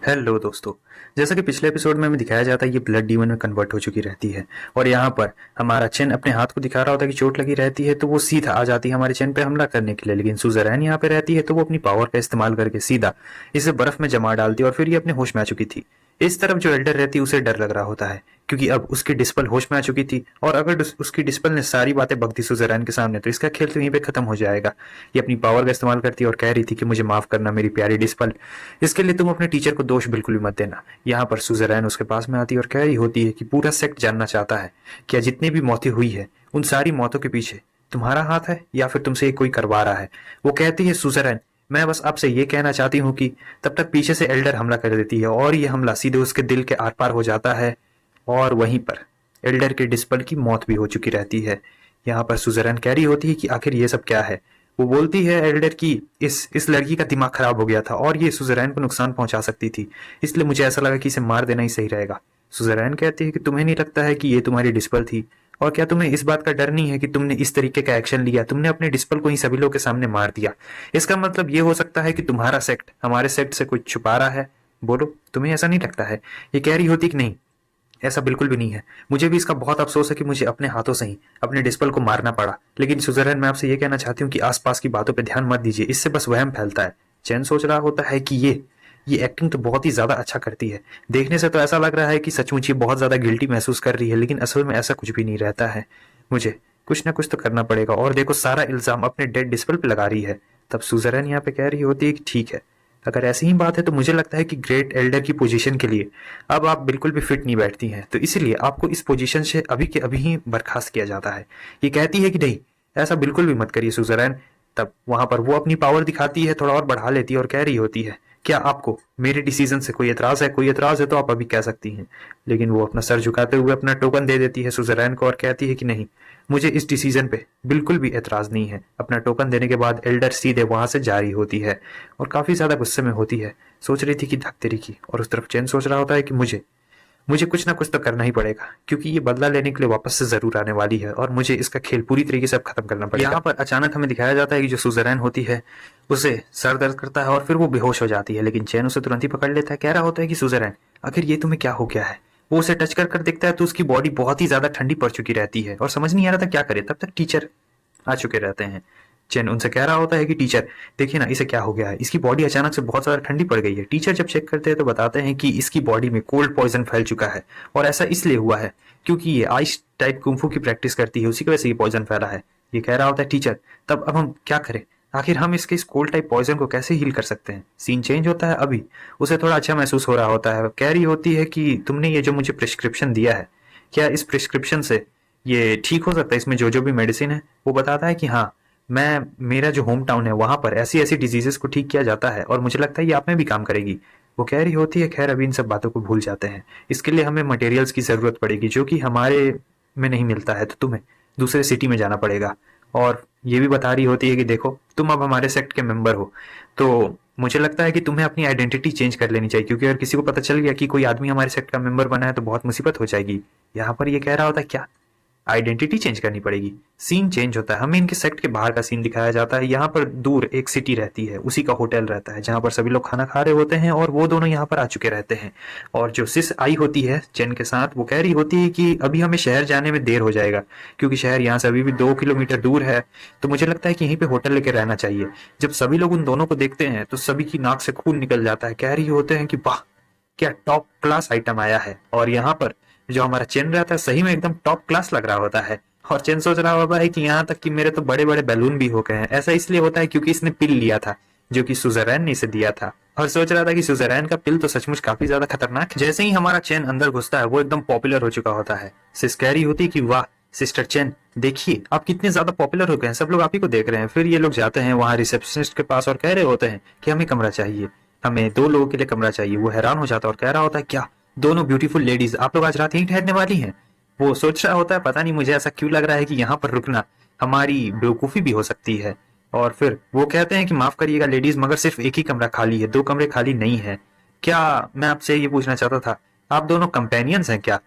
Hello दोस्तों। जैसा कि पिछले एपिसोड में हमें दिखाया जाता है ये ब्लड डीमन में कन्वर्ट हो चुकी रहती है और यहाँ पर हमारा चेन अपने हाथ को दिखा रहा होता है कि चोट लगी रहती है, तो वो सीधा आ जाती है हमारे चेन पे हमला करने के लिए। लेकिन सुजरैन यहाँ पे रहती है तो वो अपनी पावर का इस्तेमाल करके सीधा इसे बर्फ में जमा डालती है और फिर ये अपने होश में आ चुकी थी। इस तरफ जो एल्डर रहती है उसे डर लग रहा होता है क्योंकि अब उसकी डिस्पल होश में आ चुकी थी और अगर उसकी डिस्पल ने सारी बातें बक दी सुजरैन के सामने तो इसका खेल तो यहीं पे खत्म हो जाएगा। ये अपनी पावर का इस्तेमाल करती है और कह रही थी कि मुझे माफ करना मेरी प्यारी डिस्पल, इसके लिए तुम अपने टीचर को दोष बिल्कुल भी मत देना। यहाँ पर सुजरैन उसके पास में आती है और कह रही होती है कि पूरा सेक्ट जानना चाहता है क्या जितनी भी मौतें हुई है उन सारी मौतों के पीछे तुम्हारा हाथ है या फिर तुमसे ये कोई करवा रहा है। वो कहती है सुजरैन, मैं बस आपसे ये कहना चाहती हूँ कि तब तक पीछे से एल्डर हमला कर देती है और ये हमला सीधे उसके दिल के आर पार हो जाता है और वहीं पर एल्डर के डिस्पल की मौत भी हो चुकी रहती है। यहाँ पर सुजरैन कह रही होती है कि आखिर ये सब क्या है। वो बोलती है एल्डर की इस लड़की का दिमाग खराब हो गया था और ये सुजरैन को नुकसान पहुंचा सकती थी, इसलिए मुझे ऐसा लगा कि इसे मार देना ही सही रहेगा। सुजरैन कहती है कि तुम्हें नहीं लगता है कि ये तुम्हारी डिस्पल थी और क्या तुम्हें इस बात का डर नहीं है कि तुमने इस तरीके का एक्शन लिया, तुमने अपने डिस्पल को ही सभी लोगों के सामने मार दिया। इसका मतलब ये हो सकता है कि तुम्हारा सेक्ट हमारे सेक्ट से कुछ छुपा रहा है। बोलो, तुम्हें ऐसा नहीं लगता है? ये कह रही होती कि नहीं, ऐसा बिल्कुल भी नहीं है। मुझे भी इसका बहुत अफसोस है कि मुझे अपने हाथों से ही अपने डिस्पल को मारना पड़ा। लेकिन सुजरैन, मैं आपसे ये कहना चाहती हूँ कि आसपास की बातों पे ध्यान मत दीजिए, इससे बस वहम फैलता है। चैन सोच रहा होता है कि ये एक्टिंग तो बहुत ही ज्यादा अच्छा करती है। देखने से तो ऐसा लग रहा है कि सचमुच ये बहुत ज्यादा गिल्टी महसूस कर रही है, लेकिन असल में ऐसा कुछ भी नहीं रहता है। मुझे कुछ ना कुछ तो करना पड़ेगा और देखो सारा इल्जाम अपने डेड डिस्पल पे लगा रही है। तब सुजरैन यहाँ पे कह रही होती है कि ठीक है, अगर ऐसी ही बात है तो मुझे लगता है कि ग्रेट एल्डर की पोजीशन के लिए अब आप बिल्कुल भी फिट नहीं बैठती हैं, तो इसलिए आपको इस पोजीशन से अभी के अभी ही बर्खास्त किया जाता है। ये कहती है कि नहीं, ऐसा बिल्कुल भी मत करिए सुजरैन। तब वहां पर वो अपनी पावर दिखाती है, थोड़ा और बढ़ा लेती है और कह रही होती है, क्या आपको मेरे डिसीजन से कोई एतराज है? कोई एतराज है तो आप अभी कह सकती हैं। लेकिन वो अपना सर झुकाते हुए अपना टोकन दे देती है सुजरैन को और कहती है कि नहीं, मुझे इस डिसीजन पे बिल्कुल भी एतराज नहीं है। अपना टोकन देने के बाद एल्डर सीधे वहां से जारी होती है और काफी ज्यादा गुस्से में होती है। सोच रही थी कि धक तेरी की, और उस तरफ चैन सोच रहा होता है कि मुझे मुझे कुछ ना कुछ तो करना ही पड़ेगा क्योंकि ये बदला लेने के लिए वापस से जरूर आने वाली है और मुझे इसका खेल पूरी तरीके से अब खत्म करना पड़ेगा। यहाँ पर अचानक हमें दिखाया जाता है कि जो सुजरैन होती है उसे सर दर्द करता है और फिर वो बेहोश हो जाती है, लेकिन चैन उसे तुरंत ही पकड़ लेता है। कह रहा होता है कि सुजरैन, आखिर ये तुम्हें क्या हो गया है? वो उसे टच कर कर देखता है तो उसकी बॉडी बहुत ही ज्यादा ठंडी पड़ चुकी रहती है और समझ नहीं आ रहा था क्या करे। तब तक टीचर आ चुके रहते हैं। चेन उनसे कह रहा होता है कि टीचर देखिए ना, इसे क्या हो गया है, इसकी बॉडी अचानक से बहुत ज्यादा ठंडी पड़ गई है। टीचर जब चेक करते हैं तो बताते हैं कि इसकी बॉडी में कोल्ड पॉइजन फैल चुका है और ऐसा इसलिए हुआ है क्योंकि ये आइस टाइप कुंफू की प्रैक्टिस करती है, उसी की वजह से ये पॉइजन फैला है। ये कह रहा होता है टीचर, तब अब हम क्या करें? आखिर हम इसके इस कोल्ड टाइप पॉइजन को कैसे हील कर सकते हैं? सीन चेंज होता है, अभी उसे थोड़ा अच्छा महसूस हो रहा होता है। कह रही होती है कि तुमने ये जो मुझे प्रिस्क्रिप्शन दिया है, क्या इस प्रिस्क्रिप्शन से ये ठीक हो सकता है? इसमें जो जो भी मेडिसिन है। वो बताता है कि हाँ, मैं मेरा जो होम टाउन है वहां पर ऐसी ऐसी डिजीजेस को ठीक किया जाता है और मुझे लगता है ये आप में भी काम करेगी। वो कह रही होती है, खैर अभी इन सब बातों को भूल जाते हैं, इसके लिए हमें मटेरियल्स की जरूरत पड़ेगी जो कि हमारे में नहीं मिलता है, तो तुम्हें दूसरे सिटी में जाना पड़ेगा। और ये भी बता रही होती है कि देखो, तुम अब हमारे सेक्ट के मेंबर हो तो मुझे लगता है कि तुम्हें अपनी आइडेंटिटी चेंज कर लेनी चाहिए, क्योंकि अगर किसी को पता चल गया कि कोई आदमी हमारे सेक्ट का मेंबर बना है तो बहुत मुसीबत हो जाएगी। यहाँ पर ये कह रहा होता है क्या आइडेंटिटी चेंज करनी पड़ेगी? सीन चेंज होता है, हमें इनके सेक्ट के बाहर का सीन दिखाया जाता है। यहाँ पर दूर एक सिटी रहती है, उसी का होटल रहता है जहां पर सभी लोग खाना खा रहे होते हैं और वो दोनों यहाँ पर आ चुके रहते हैं। और जो सिस आई होती है चेन के साथ, वो कह रही होती है कि अभी हमें शहर जाने में देर हो जाएगा क्योंकि शहर यहाँ से अभी भी 2 किलोमीटर दूर है, तो मुझे लगता है कि यहीं पे होटल लेके रहना चाहिए। जब सभी लोग उन दोनों को देखते हैं तो सभी की नाक से खून निकल जाता है। कह रही होते हैं कि वाह, क्या टॉप क्लास आइटम आया है। और यहाँ पर जो हमारा चेन रहता है सही में एकदम टॉप क्लास लग रहा होता है। और चेन सोच रहा होता है कि यहाँ तक कि मेरे तो बड़े बड़े बैलून भी हो गए हैं। ऐसा इसलिए होता है क्योंकि इसने पिल लिया था जो कि सुजरैन ने इसे दिया था, और सोच रहा था कि सुजरैन का पिल तो सचमुच काफी ज्यादा खतरनाक है। जैसे ही हमारा चेन अंदर घुसता है वो एकदम पॉपुलर हो चुका होता है। सिस कह रही होती है कि वाह सिस्टर चेन, देखिए आप कितने ज्यादा पॉपुलर हो गए हैं, सब लोग आप ही को देख रहे हैं। फिर ये लोग जाते हैं वहां रिसेप्शनिस्ट के पास और कह रहे होते हैं कि हमें कमरा चाहिए, हमें 2 लोगों के लिए कमरा चाहिए। वो हैरान हो जाता है और कह रहा होता है, क्या दोनों ब्यूटीफुल लेडीज आप लोग आज रात यहीं ठहरने वाली हैं? वो सोच रहा होता है, पता नहीं मुझे ऐसा क्यों लग रहा है कि यहाँ पर रुकना हमारी बेवकूफी भी हो सकती है। और फिर वो कहते हैं कि माफ करिएगा लेडीज, मगर सिर्फ एक ही कमरा खाली है, 2 कमरे खाली नहीं है। क्या, मैं आपसे ये पूछना चाहता था, आप दोनों कंपेनियंस हैं क्या?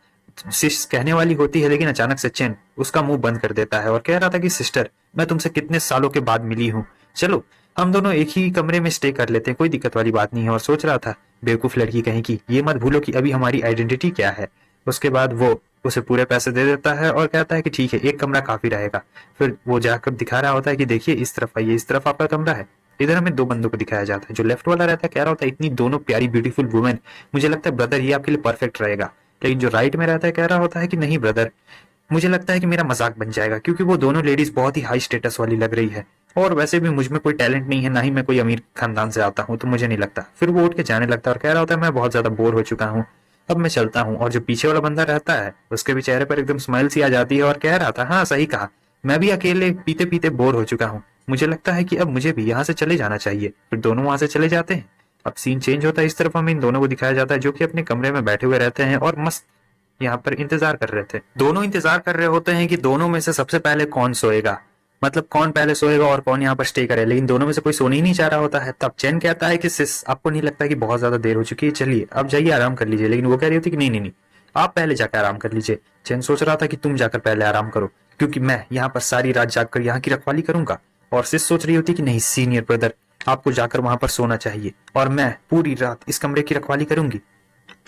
सिस कहने वाली होती है, लेकिन अचानक से चेन उसका मुंह बंद कर देता है और कह रहा था कि सिस्टर, मैं तुमसे कितने सालों के बाद मिली हूँ, चलो हम दोनों एक ही कमरे में स्टे कर लेते हैं, कोई दिक्कत वाली बात नहीं है। और सोच रहा था बेवकूफ लड़की कहीं की, ये मत भूलो कि अभी हमारी आइडेंटिटी क्या है। उसके बाद वो उसे पूरे पैसे दे देता है और कहता है कि ठीक है, एक कमरा काफी रहेगा। फिर वो जाकर दिखा रहा होता है कि देखिए इस तरफ आइए, इस तरफ आपका कमरा है। इधर हमें दो बंदों को दिखाया जाता है। जो लेफ्ट वाला रहता है कह रहा होता है इतनी दोनों प्यारी ब्यूटीफुल वुमेन, मुझे लगता है ब्रदर ये आपके लिए परफेक्ट रहेगा। लेकिन जो राइट में रहता है कह रहा होता है कि नहीं ब्रदर, मुझे लगता है कि मेरा मजाक बन जाएगा, क्योंकि वो दोनों लेडीज बहुत ही हाई स्टेटस वाली लग रही है और वैसे भी मुझ में कोई टैलेंट नहीं है, ना ही मैं कोई अमीर खानदान से आता हूँ, तो मुझे नहीं लगता। फिर वो उठ के जाने लगता है और कह रहा होता है मैं बहुत ज्यादा बोर हो चुका हूँ, अब मैं चलता हूँ। और जो पीछे वाला बंदा रहता है उसके भी चेहरे पर एकदम स्माइल सी आ जाती है और कह रहा था हाँ सही कहा, मैं भी अकेले पीते पीते बोर हो चुका हूँ, मुझे लगता है कि अब मुझे भी यहाँ से चले जाना चाहिए। फिर दोनों वहां से चले जाते हैं। अब सीन चेंज होता है, इस तरफ हमें इन दोनों को दिखाया जाता है जो कि अपने कमरे में बैठे हुए रहते हैं और मस्त यहाँ पर इंतजार कर रहे थे। दोनों इंतजार कर रहे होते हैं कि दोनों में से सबसे पहले कौन सोएगा, मतलब कौन पहले सोएगा और कौन यहाँ पर स्टे करे। लेकिन दोनों में से कोई सोने ही नहीं चाह रहा होता है। तब चैन कहता है कि सिस आपको नहीं लगता कि बहुत ज्यादा देर हो चुकी है, चलिए अब जाइए आराम कर लीजिए। लेकिन वो कह रही होती कि नहीं नहीं नहीं, आप पहले जाकर आराम कर लीजिए। चैन सोच रहा था कि तुम जाकर पहले आराम करो, क्योंकि मैं यहाँ पर सारी रात जाकर यहाँ की रखवाली करूंगा। और सिस सोच रही होती कि नहीं सीनियर ब्रदर, आपको जाकर वहां पर सोना चाहिए और मैं पूरी रात इस कमरे की रखवाली करूंगी।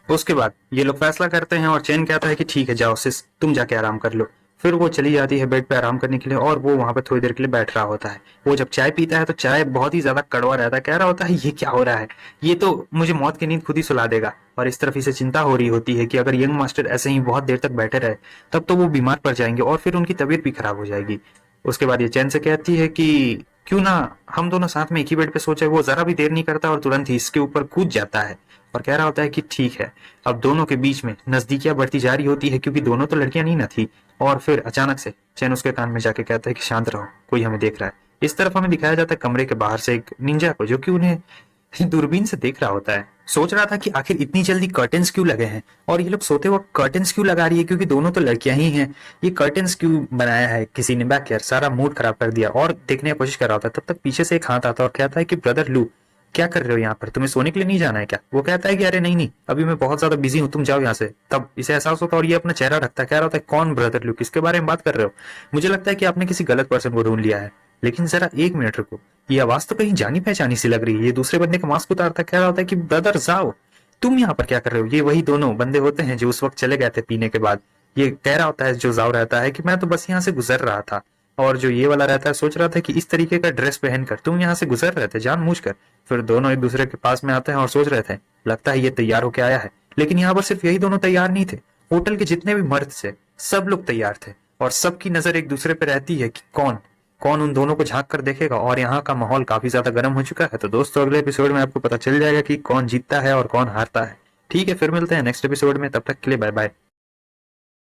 उसके बाद ये लोग फैसला करते हैं और चैन कहता है कि ठीक है जाओ सिस, तुम जाके आराम कर लो। फिर वो चली जाती है बेड पे आराम करने के लिए और वो वहां पर थोड़ी देर के लिए बैठ रहा होता है। वो जब चाय पीता है तो चाय बहुत ही ज्यादा कड़वा रहता है, कह रहा होता है ये क्या हो रहा है, ये तो मुझे मौत की नींद खुद ही सुला देगा। और इस तरफ इसे चिंता हो रही होती है कि अगर यंग मास्टर ऐसे ही बहुत देर तक बैठे रहे तब तो वो बीमार पड़ जाएंगे और फिर उनकी तबीयत भी खराब हो जाएगी। उसके बाद ये चैन से कहती है कि क्यों ना हम दोनों साथ में एक ही बेड पे सोचे। वो जरा भी देर नहीं करता और तुरंत ही इसके ऊपर कूद जाता है और कह रहा होता है कि ठीक है। अब दोनों के बीच में नजदीकियां बढ़ती जा रही होती है, क्योंकि दोनों तो लड़कियां नहीं ना थी। और फिर अचानक से चैन उसके कान में जाके कहता है कि शांत रहो, कोई हमें देख रहा है। इस तरफ हमें दिखाया जाता है कमरे के बाहर से एक निंजा को, जो कि उन्हें दूरबीन से देख रहा होता है। सोच रहा था कि आखिर इतनी जल्दी कर्टेन्स क्यों लगे हैं और ये लोग सोते वक्त कर्टेन्स क्यों लगा रही है, क्योंकि दोनों तो लड़कियां ही हैं। ये कर्टेन्स क्यों बनाया है किसी ने, बैक यार सारा मूड खराब कर दिया। और देखने की कोशिश कर रहा होता है, तब तक पीछे से एक हाथ आता है और कहता है कि ब्रदर लू, क्या कर रहे हो यहाँ पर, तुम्हें सोने के लिए नहीं जाना है क्या? वो कहता है कि अरे नहीं नहीं, अभी मैं बहुत ज्यादा बिजी हूँ, तुम जाओ यहाँ से। तब इसे एहसास होता है और ये अपना चेहरा रखता है, कह रहा होता है कौन ब्रदर लू, किसके बारे में बात कर रहे हो? मुझे लगता है कि आपने किसी गलत पर्सन को ढूंढ लिया है। लेकिन जरा एक मिनट रुको, ये आवाज तो कहीं जानी पहचानी सी लग रही है। ये दूसरे बंदे का मास्क उतारता कह रहा होता है कि ब्रदर जाओ, तुम यहाँ पर क्या कर रहे हो? ये वही दोनों बंदे होते हैं जो उस वक्त चले गए थे पीने के बाद। ये कह रहा होता है जो जाओ रहता है कि मैं तो बस यहाँ से गुजर रहा था। और जो ये वाला रहता है सोच रहा था कि इस तरीके का ड्रेस पहनकर तुम यहाँ से गुजर रहे थे जानबूझकर। फिर दोनों एक दूसरे के पास में आते हैं और सोच रहे थे लगता है ये तैयार होके आया है। लेकिन यहाँ पर सिर्फ यही दोनों तैयार नहीं थे, होटल के जितने भी मर्द थे सब लोग तैयार थे और सबकी नजर एक दूसरे पे रहती है कि कौन कौन उन दोनों को झांक कर देखेगा। और यहाँ का माहौल काफी ज्यादा गर्म हो चुका है। तो दोस्तों अगले एपिसोड में आपको पता चल जाएगा कि कौन जीतता है और कौन हारता है। ठीक है, फिर मिलते हैं नेक्स्ट एपिसोड में, तब तक के लिए बाय बाय।